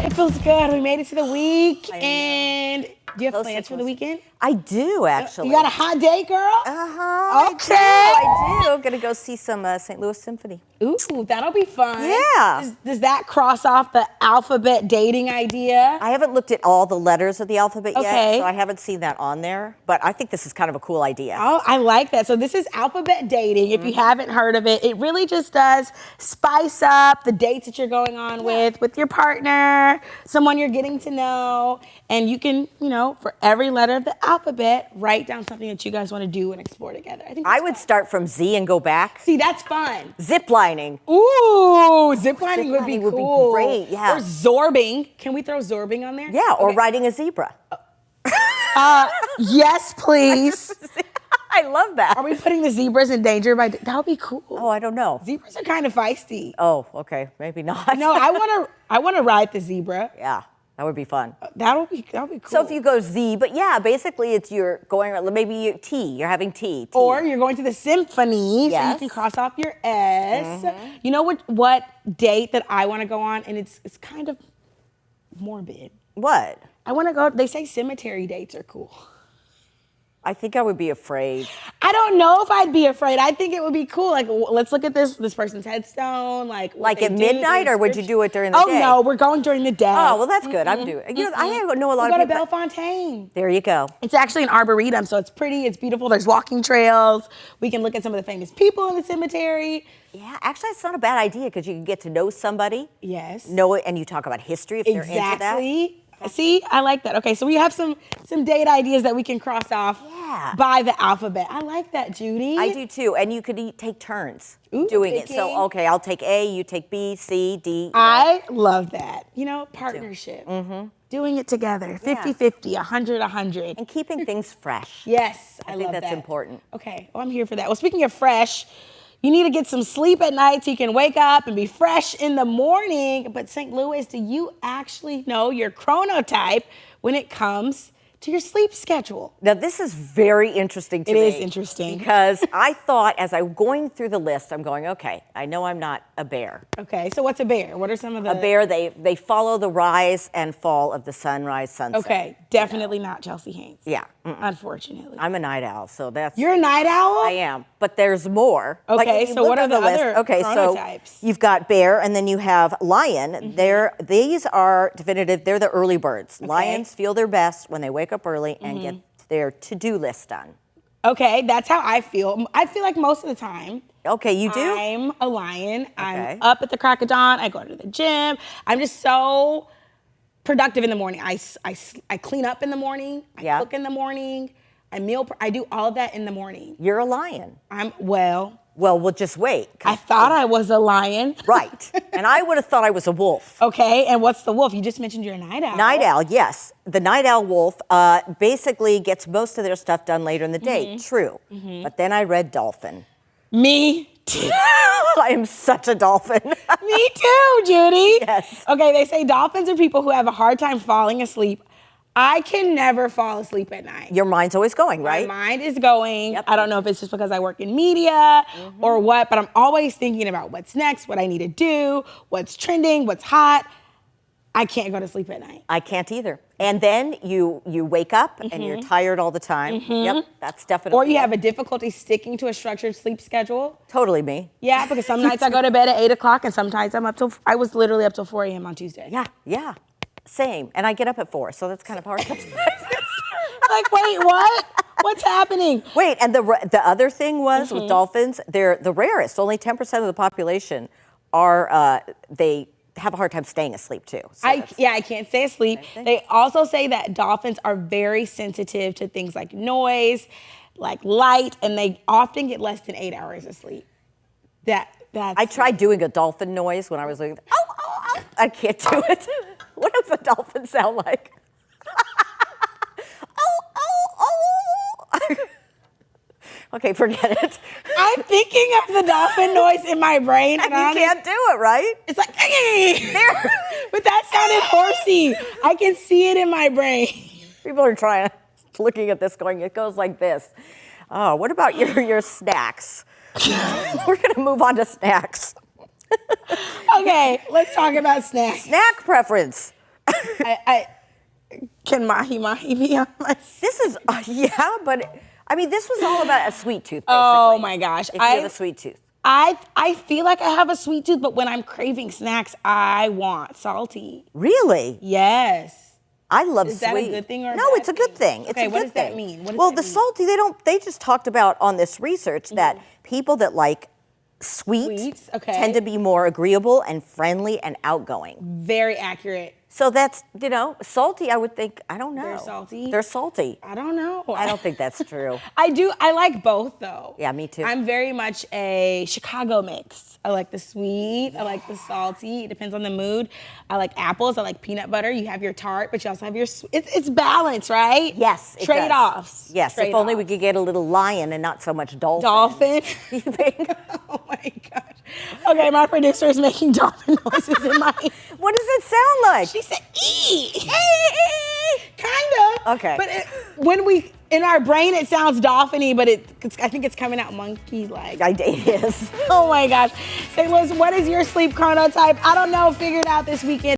It feels good. We made it to the week. And do you have plans for the weekend? I do, actually. You got a hot day, girl? Uh-huh. Okay. I do. Gonna go see some St. Louis Symphony. Ooh, that'll be fun. Yeah. Does that cross off the alphabet dating idea? I haven't looked at all the letters of the alphabet Okay. yet, so I haven't seen that on there. But I think this is kind of a cool idea. Oh, I like that. So this is alphabet dating. If you haven't heard of it, it really just does spice up the dates that you're going on with your partner, someone you're getting to know. And you can, for every letter of the alphabet, write down something that you guys want to do and explore together. I would start from Z and go back. See, that's fun. Zip lining. Ooh, zip lining would be cool. Great, yeah. Or zorbing. Can we throw zorbing on there? Yeah, or riding a zebra. Yes, please. I love that. Are we putting the zebras in danger by that would be cool. Oh, I don't know. Zebras are kind of feisty. Oh, okay, maybe not. No, I want to ride the zebra. Yeah. That would be fun. That'll be cool. So if you go Z, but yeah, basically it's you're going, maybe T, you're having T. Or you're going to the symphony, so you can cross off your S. You know what date that I want to go on, and it's kind of morbid. What? I want to go, they say cemetery dates are cool. I think I would be afraid. I don't know if I'd be afraid. I think it would be cool. Like, let's look at this person's headstone. Like at midnight, or would you do it during the day? Oh, no, we're going during the day. Oh, well, that's good. I'm doing it. I know a lot of people. Go to Bellefontaine. There you go. It's actually an arboretum, so it's pretty, it's beautiful. There's walking trails. We can look at some of the famous people in the cemetery. Yeah, actually, it's not a bad idea because you can get to know somebody. Yes. Know it, and you talk about history if they're into that. Exactly. See, I like that. Okay, so we have some date ideas that we can cross off by the alphabet. I like that, Judy. I do too, and you could take turns doing it. So, okay, I'll take A, you take B, C, D. I love that. Partnership. Doing it together, 50-50, 100-100. And keeping things fresh. Yes, I think that's important. Okay, I'm here for that. Well, speaking of fresh, you need to get some sleep at night so you can wake up and be fresh in the morning. But St. Louis, do you actually know your chronotype when it comes to your sleep schedule? Now, this is very interesting to me. It is interesting. Because I thought, as I'm going through the list, I'm going, okay, I know I'm not a bear. Okay, so what's a bear? What are some of the... A bear, they follow the rise and fall of the sunrise, sunset. Okay, definitely not Chelsea Haynes. Yeah. Unfortunately. I'm a night owl, so that's... You're a night owl? I am, but there's more. Okay, so what are the other chronotypes? So you've got bear, and then you have lion. These are definitive, they're the early birds. Okay. Lions feel their best when they wake up early and get their to-do list done. Okay, that's how I feel. I feel like most of the time. Okay, you do? I'm a lion. Okay. I'm up at the crack of dawn. I go to the gym. I'm just so productive in the morning. I clean up in the morning. I cook in the morning. I do all of that in the morning. You're a lion. Well, we'll just wait. I thought I was a lion. Right. And I would have thought I was a wolf. Okay, and what's the wolf? You just mentioned you're a night owl. Night owl, yes. The night owl wolf basically gets most of their stuff done later in the day. True. But then I read dolphin. Me too. I am such a dolphin. Me too, Judy. Yes. Okay, they say dolphins are people who have a hard time falling asleep. I can never fall asleep at night. Your mind's always going, right? My mind is going. Yep. I don't know if it's just because I work in media or what, but I'm always thinking about what's next, what I need to do, what's trending, what's hot. I can't go to sleep at night. I can't either. And then you wake up and you're tired all the time. Yep, that's definitely. Or you have a difficulty sticking to a structured sleep schedule. Totally me. Yeah, because some nights I go to bed at 8 o'clock and sometimes I was literally up till 4 a.m. on Tuesday. Yeah. Same. And I get up at 4, so that's kind of hard. Like, wait, what? What's happening? Wait, and the other thing was with dolphins, they're the rarest. Only 10% of the population are, they have a hard time staying asleep too. So I can't stay asleep. They also say that dolphins are very sensitive to things like noise, like light, and they often get less than 8 hours of sleep. I tried doing a dolphin noise when I was like, oh. I can't do it. What does a dolphin sound like? Okay, forget it. I'm thinking of the dolphin noise in my brain. And you can't do it, right? It's like, there. But that sounded horsey. I can see it in my brain. People are looking at this going, it goes like this. Oh, what about your snacks? We're going to move on to snacks. Okay, let's talk about snacks. Snack preference. I can mahi mahi be on my? This is, yeah, but I mean, this was all about a sweet tooth, basically. Oh my gosh. If you have a sweet tooth. I feel like I have a sweet tooth, but when I'm craving snacks, I want salty. Really? Yes. I love sweet. Is that a good thing or a No, bad it's a good thing. It's Okay, a good what does that thing. mean? What does Well, that the mean? salty, they just talked about on this research that people that like Sweets, okay. tend to be more agreeable and friendly and outgoing. Very accurate. So that's, salty, I would think, I don't know. They're salty? They're salty. I don't know. I don't think that's true. I like both though. Yeah, me too. I'm very much a Chicago mix. I like the sweet, I like the salty. It depends on the mood. I like apples, I like peanut butter. You have your tart, but you also have your, it's balance, right? Yes, it does. Trade-offs. Yes, if only we could get a little lion and not so much dolphin. Dolphin. You think? Oh my gosh. Okay, my producer is making dolphin noises in my ear. What does it sound like? She said, Kinda. Okay. But in our brain, it sounds dolphin-y, but I think it's coming out monkey-like. It is. Oh my gosh. St. Louis, what is your sleep chronotype? I don't know. Figure it out this weekend.